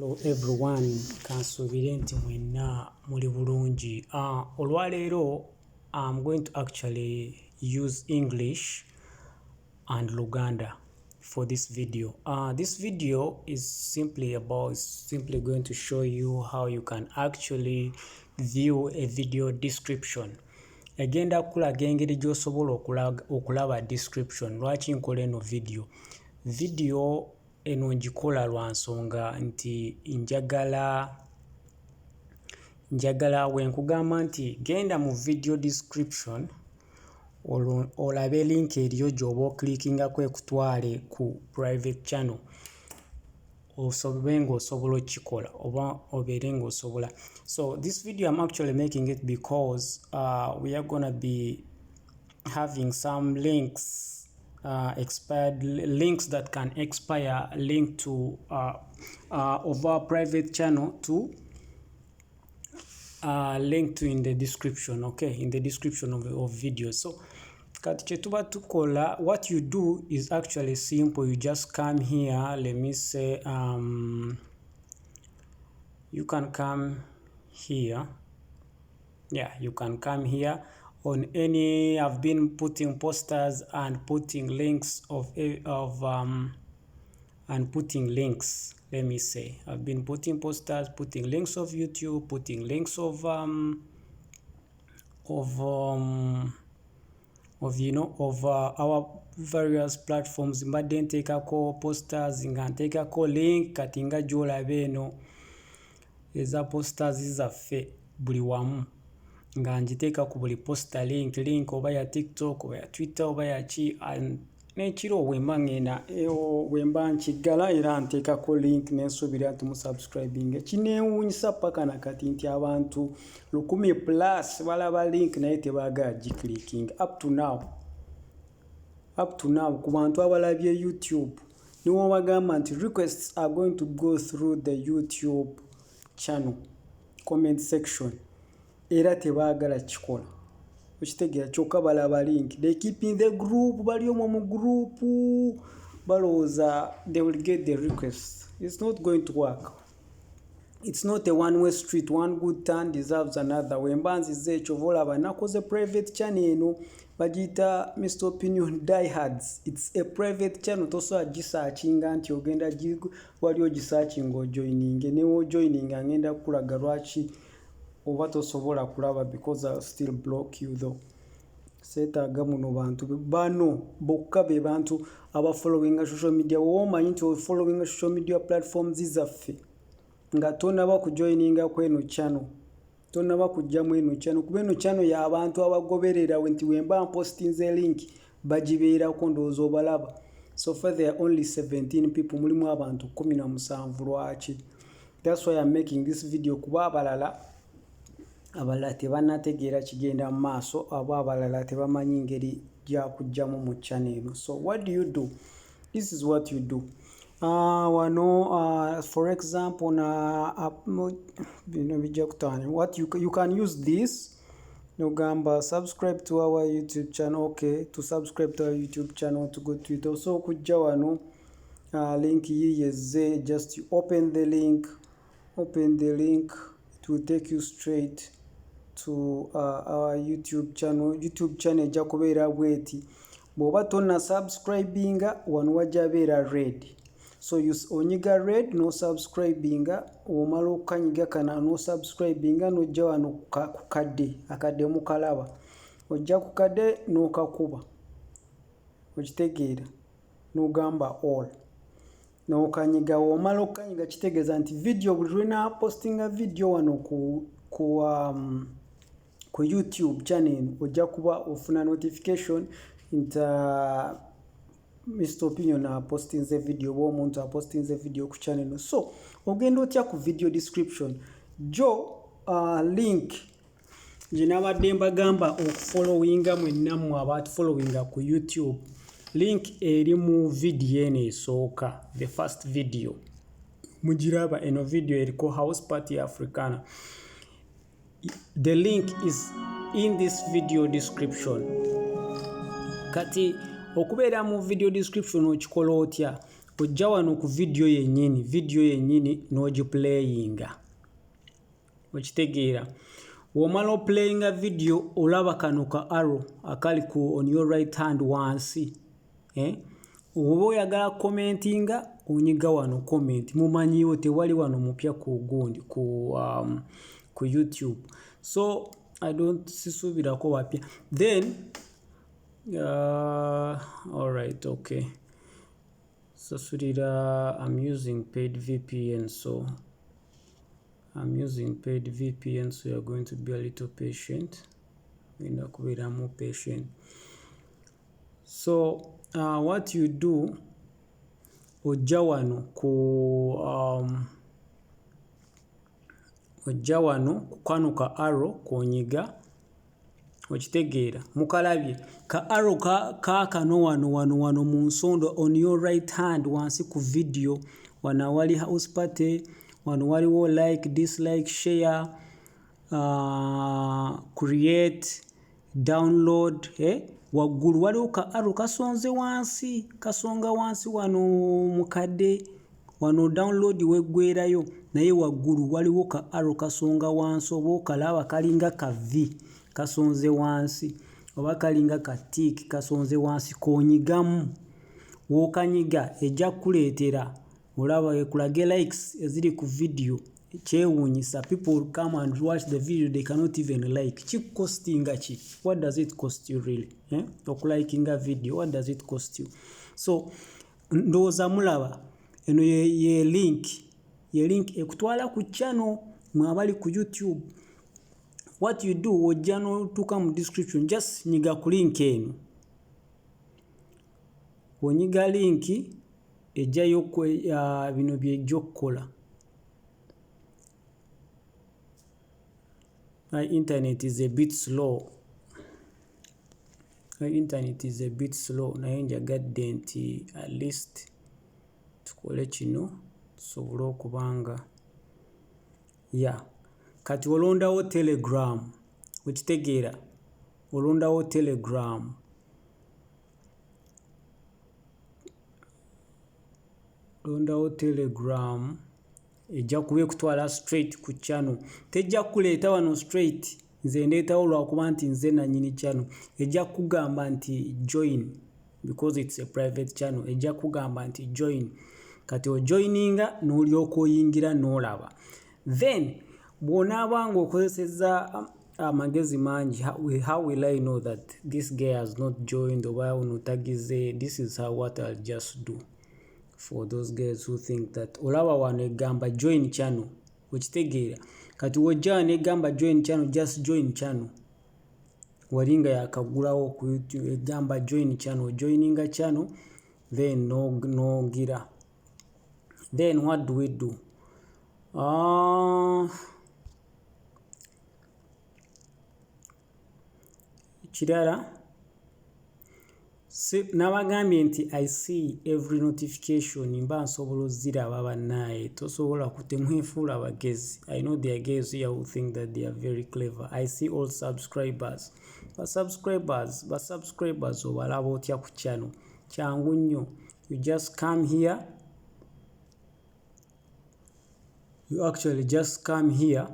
Hello everyone, kansuubire nti mwenna muli bulungi. Olwaleero I'm going to actually use English and Luganda for this video. This video is simply going to show you how you can actually view a video description. Egenda kulaga engeri gy'osobola okulaba description. Lwaki nkola eno video eno ngikola lwa nsonga nti njagala wenkugamba nti genda mu video description olabe link eriyo gy'oba oklikingako ekutwale ku private channel osobola ng'osobola okikola oba obeere ng'osobola. So this video I'm actually making it because we are gonna be having some links, expired links that can expire, link to of our private channel to link to in the description, okay, in the description of videos. So kati chetuba tukola, what you do is actually simple. You just come here, let me say you can come here. Yeah, you can come here on any. I've been putting posters and putting links and putting links. Let me say I've been putting posters, putting links of YouTube, putting links of our various platforms. Mbadde nteekako posters nga nteekako link kati nga gy'olaba eno eza posters zaffe buli wamu nga njiteeka ku buli poster link oba ya TikTok oba ya Twitter oba ya ki, n'ekiro wemba nkiggala era nteekako link nensuubira nti musubscribing. Kineewuunyisa paka nakati nti abantu 1,000+ balaba link naye tebaagala giclicking up to now ku bantu abalabye YouTube niwo bagamba nti requests are going to go through the YouTube channel comment section era tebaagala kikola. Okitegeera kyokka balaba link, they keep in the group, bali omwo mu group balowooza they will get the request. It's not going to work. It's not a one-way street. One good turn deserves another. Wemba nzize ekyo volaba nakoze private channel eno bagiyita Mr. Opinion Diehards. It's a private channel. Tosobola gisearchinga nti ogenda wali ogisearching ojoininge newo joining ngenda kulaga lwaki oba tosobola kulaba because I'll still block you though. Seetaaga muno bantu bano bokka be bantu aba following social media. Womanyi nti following social media platforms zaffe nga tonaba kujoininga kweno channel, tonaba kujjamu eno channel kuba eno channel ya abantu abagoberera nti wemba postinze link bagibeerako ndowooza obalaba. So far there are only 17 people, mulimu abantu 17. Lwaki? That's why I'm making this video kuba abalala tebanategeera kigenda mu maaso abo abalala tebamanyi ngeri gya kujjamu mu channel eno. So what do you do? This is what you do. For example, what you can use this. Nogamba subscribe to our YouTube channel. Okay, to subscribe to our YouTube channel, to go to it. Also kujja wano link yiyeze, just you open the link, it will take you straight to our YouTube channel. YouTube channel ejja kubeera bweti, bw'oba tonna subscribinga wano wajja beera red. So you onyiga red no subscribinga, omala okanyiga kana no subscribinga nojja wano ku akadde mukalaba, ojja ku kadde n'okakuba, okitegeera n'ogamba all n'okanyiga. Omala okanyiga kitegeeza nti video buli lwena postinga video wano ku YouTube channel ojja kuba ofuna notification nti Mr. Opinion posting the video, omuntu posting the video ku channel. So ogenda otya ku video description link ginabadde mbagamba okufollowinga mwenna mu abantu followinga ku YouTube. Link eri mu video eno esooka, the first video mugiraba eno video eriko house party Africana. The link is in this video description. Kati okubeera mu video description okikola otya? ojja wano ku video yennyini n'ogiplayinga. Okitegeera? Womala oplayinga video olaba kano ka arrow akali ku on your right hand wansi. Oba oyagala commentinga onyiga wano comment. Mumanyiwo tewali wano mupya ku gundi ku YouTube. So I don't sisuubirako wapya. Then alright, okay. Sasulira, I'm using paid VPN, so you're going to be a little patient. We're more patient. So what you do, ojja wano ku kano ka arrow konyiga. Okitegeera? Mukalabye ka arrow kano wano mu nsondo on your right hand wansi ku video. Wano wali house party, wano waliwo like, dislike, share, create, download. Waggulu waliwo ka arrow kasonze wansi, kasonga wansi wano mukadde. Wano download weggwerayo, naye waggulu waliwo ka arrow kasonga wansi. Oba okalaba kalinga ka V kasonze wansi, oba kalinga ka tick kasonze wansi, konyigamu. Wokanyiga ejja kuleetera olaba ekulage likes eziri ku video. Kyewuunyisa, people come and watch the video, they cannot even like. Kikostinga ki? What does it cost you really? Okulikinga video, what does it cost you? So ndowooza mulaba eno ye link ekutwala ku channel mwabali ku YouTube. What you do, ojja n'otuuka mu description, just nyiga ku link eno. Onyiga link ejjayo bino byejja okukola. My internet is a bit slow. Naye njagadde nti at least tukole kino tusobole okubanga. Kati olondawo Telegram. Okitegeera? Olondawo Telegram. Ejja kuba kutwala straight ku channel. Tejja kuleeta wano straight nze ndeetawo lwakuba nti nze nanyini channel. Ejja kugamba nti join, because it's a private channel. Ejja kugamba nti join. Kati ojoininga n'olyoka oyingira n'olaba. Then bw'onaabanga okozesezza amagezi mangi, how will I know that this guy has not joined oba onotagize? This is what I'll just do for those guys who think that olaba wano egamba join channel. Okitegeera? Kati wojja wano egamba join channel, just join channel. Walinga yakagulawo ku YouTube egamba join channel, joininga channel, then no gira. Then what do we do? Kirala nabagambye nti I see every notification, mba nsobola oziraba bannaye. Tosobola kutemwefuula bagezi. I know there are guys here who think that they are very clever. I see all subscribers. Subscribers obalaba otya ku channel. Kyangu nnyo. You just come here. You actually just come here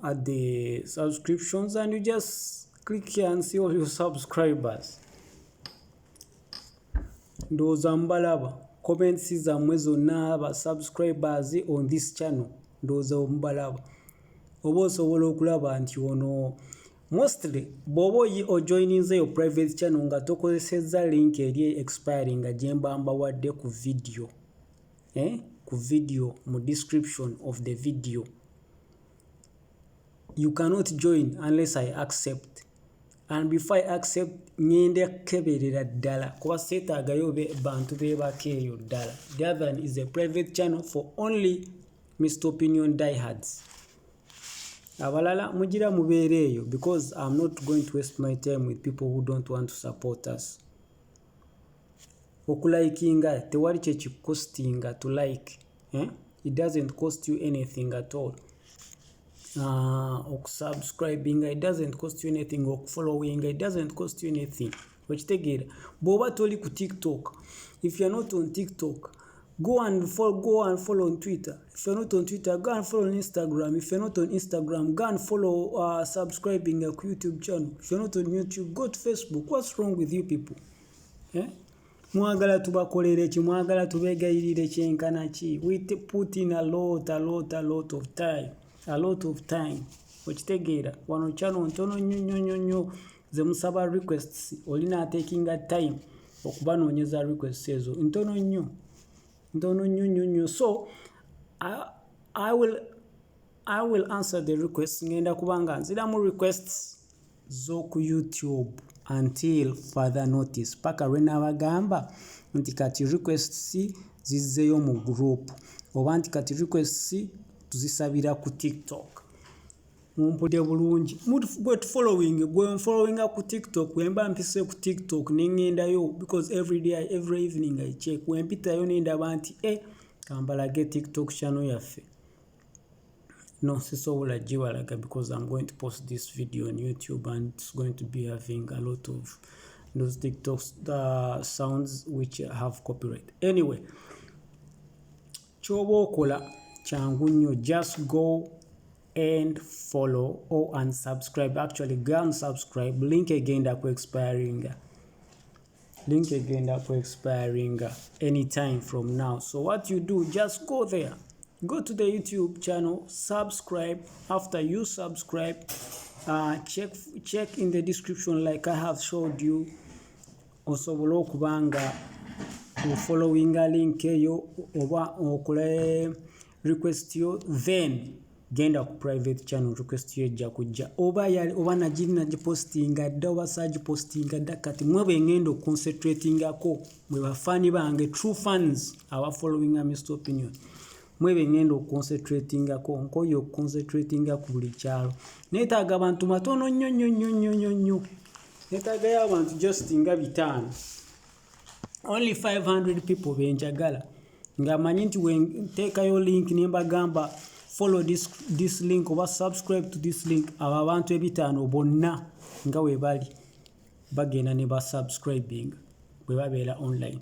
at the subscriptions and you just click here and see all your subscribers. Ndowooza mbalaba comments zammwe zonna aba subscribers on this channel. Ndowooza mbalaba. Oba osobola okulaba nti ono mostly bw'oba ojoininze yo private channel nga tokozesezza link eri expiring nga gyembamba wadde ku video. Ku video mu description of the video. You cannot join unless I accept. And before I accept, ngende keberera ddala kuba seetaagayo bantu bebakeeyo ddala. The other one is a private channel for only Mr. Opinion Diehards. Abalala mugira mubeereeyo, because I'm not going to waste my time with people who don't want to support us. Okulikinga tewali kye kikostinga to like. It doesn't cost you anything at all. Subscribing, it doesn't cost you anything. Following, it doesn't cost you anything. Okitegeera? Bw'oba toli ku TikTok, if you're not on TikTok, Go and follow on Twitter. If you're not on Twitter, go and follow on Instagram. If you're not on Instagram, go and follow subscribing a YouTube channel. If you're not on YouTube, go to Facebook. What's wrong with you people? Mwagala tubakolere ki, mwagala tubegayirire kyenkana ki. We put in a lot of time. A lot of time. Okitegeera wano channel ntono nnyo ze musaba requests olina taking a time okubanoonyeza requests ezo ntono nnyo. So I will answer the requests. Ngenda kubanga nziramu requests zo ku YouTube until further notice. Paka lwena bagamba nti kati requests zizzeyo mu group oba nti kati requests tuzisabira ku TikTok. Mumpude bulungi. Gwe following ku TikTok. Wemba mpise ku TikTok nengendayo because every evening I check. Wempitayo nendaba nti kambalage TikTok channel yaffe. No, sisobola giwalaga because I'm going to post this video on YouTube and it's going to be having a lot of those TikTok sounds which have copyright. Anyway, chobo okola changu nnyo, just go and follow or unsubscribe. Actually, go and subscribe. Link egenda ku expiring anytime from now. So what you do, just go there. Go to the YouTube channel, subscribe. After you subscribe, check in the description like I have showed you. Osobola okubanga following a link eyo oba okole request yo, then genda ku private channel request yo ejja kujja oba nagipostinga dda oba sagipostinga dda. Kati mwebe ngendo concentratingako mwe bafani bange true fans aba following a Mr. Opinion. Mwebe ngendo concentratingako nkoyo concentratinga ku buli kyalo. Neetaaga abantu matono nnyo. Neetaaga abantu just nga 5. Only 500 people benjagala. Nga manyi nti wenteekayo link nembagamba follow this link oba subscribe to this link, abo abantu 5 bonna nga webali bagenda ne basubscribing bwe babeera online.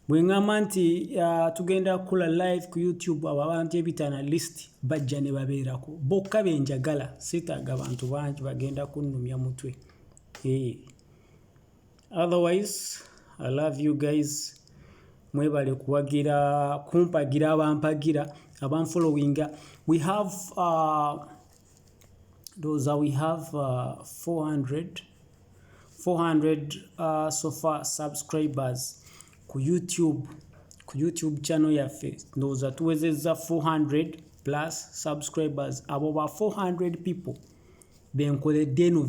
Bwe ngamba nti tugenda kula live ku YouTube, abo abantu 5 list bajja ne babeerako bokka benjagala. Seetaaga abantu bangi bagenda kunnumya mutwe. Otherwise, I love you guys. Mwebale kuwagira kumpagira abampagira abamfollowinga. We have 400 so far subscribers ku YouTube channel yaffe. Those tuwezezza 400 plus subscribers. Abo ba 400 people benkoledde no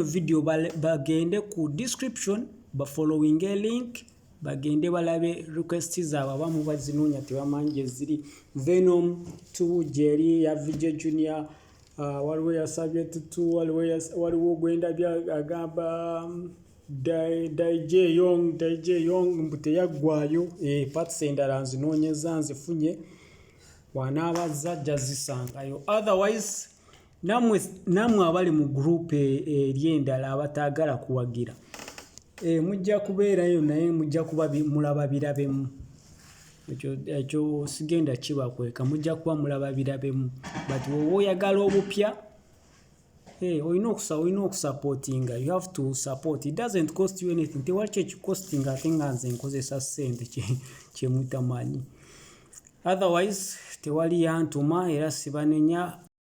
video bagende ku description ba following a link bagende balabe requests zaabwe abamu bazinoonya tebamanje ziri. Venom 2 Jerry ya Vijay Junior waliwo yasabye tutu waliwo gwenda bya agamba DJ Young mbute yaggwayo parts endala nzinoonyeza nzifunye wanaabaza jazisangayo. Otherwise namwe abali mu group eryendala abataagala kuwagira mujja kubeerayo naye mujja kuba mulaba birabemu. Ekyo sigenda kibakweka, mujja kuba mulaba birabemu. But wowe oyagala obupya olina okusupportinga. You have to support. It doesn't cost you anything. Tewali kyekikosting ate nga nze nkozesa ssente kyemutamanyi. Otherwise tewali yantuma era sibanenya.